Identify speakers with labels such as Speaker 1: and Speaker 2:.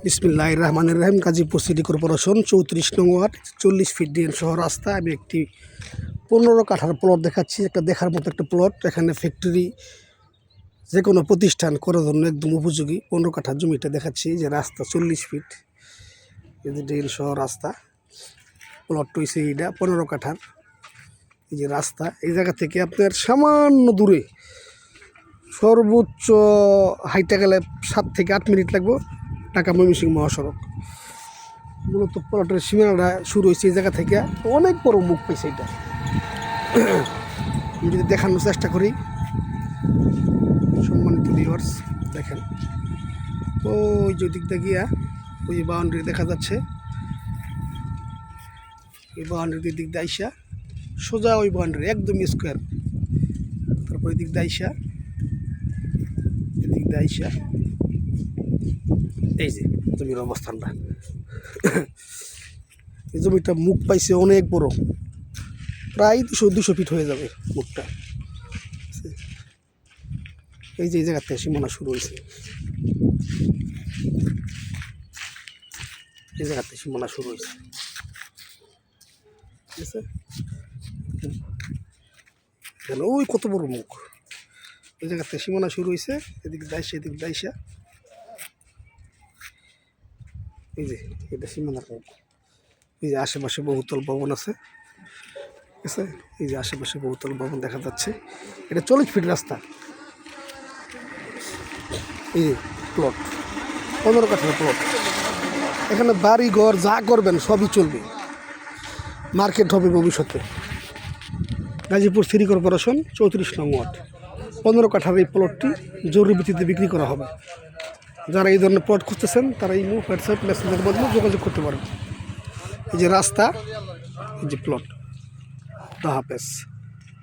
Speaker 1: বিসমিল্লাহির রহমানির রহিম। Gazipur city corporation 34 নং ওয়ার্ড, 40 ফিট ডিএন সহ রাস্তা। আমি একটি 15 কাঠার প্লট দেখাচ্ছি। একটা দেখার মতো একটা প্লট। এখানে ফ্যাক্টরি যে কোনো প্রতিষ্ঠান করার জন্য একদম উপযোগী 15 কাঠার জমিটা দেখাচ্ছি। যে রাস্তা 40 ফিট, এই যে ডিএন সহ রাস্তা। প্লট হয়েছে এইটা 15 কাঠার। এই যে রাস্তা, এই জায়গা থেকে আপনার সামান্য দূরে, সর্বোচ্চ হাইটে গেলে 7 থেকে 8 মিনিট লাগবে ঢাকা ময়মনসিংহ মহাসড়ক। মূলত প্লটের সীমানাটা শুরু হয়েছে এই জায়গা থেকে। অনেক বড় মুখ পেয়েছে এটা। আমি যদি দেখানোর চেষ্টা করি, সম্মানিত ভিউয়ার্স দেখেন, ওই যে দিকটা গিয়া ওই যে বাউন্ডারি দেখা যাচ্ছে, ওই বাউন্ডারির দিক দিয়ে আইসা সোজা ওই বাউন্ডারি একদম স্কোয়ার। তারপরে দিক দিয়ে আইসা, এদিক দিয়ে আইসা এই যে জমির অবস্থানটা। এই জমিটা মুখ পাইছে অনেক বড়, প্রায় 200 ফিট হয়ে যাবে মুখটা। এই যে এই জায়গা থেকে সীমানা শুরু হয়েছে, এই জায়গা থেকে সীমানা শুরু হয়েছে, ঠিক আছে? ওই কত বড় মুখ, এই জায়গা থেকে সীমানা শুরু হয়েছে। এদিকে দাইসা, এদিকে দাইসা, এই যে এটা সীমানার মুখ। এই যে আশেপাশে বহুতল ভবন আছে, ঠিক আছে? এই যে আশেপাশে বহুতল ভবন দেখা যাচ্ছে। এটা 40 ফিট রাস্তা। এই যে প্লট 15 কাঠার প্লট। এখানে বাড়ি ঘর যা করবেন সবই চলবে, মার্কেট হবে ভবিষ্যতে। গাজীপুর সিটি কর্পোরেশন 34 নং ওয়ার্ড, 15 কাঠার এই প্লটটি জরুরি ভিত্তিতে বিক্রি করা হবে। যারা এই ধরনের প্লট খুঁজতেছেন তারা এই হোয়াটসঅ্যাপ মেসেঞ্জের মাধ্যমে যোগাযোগ করতে পারবেন। এই যে রাস্তা, এই যে প্লট। আল্লাহ হাফেজ।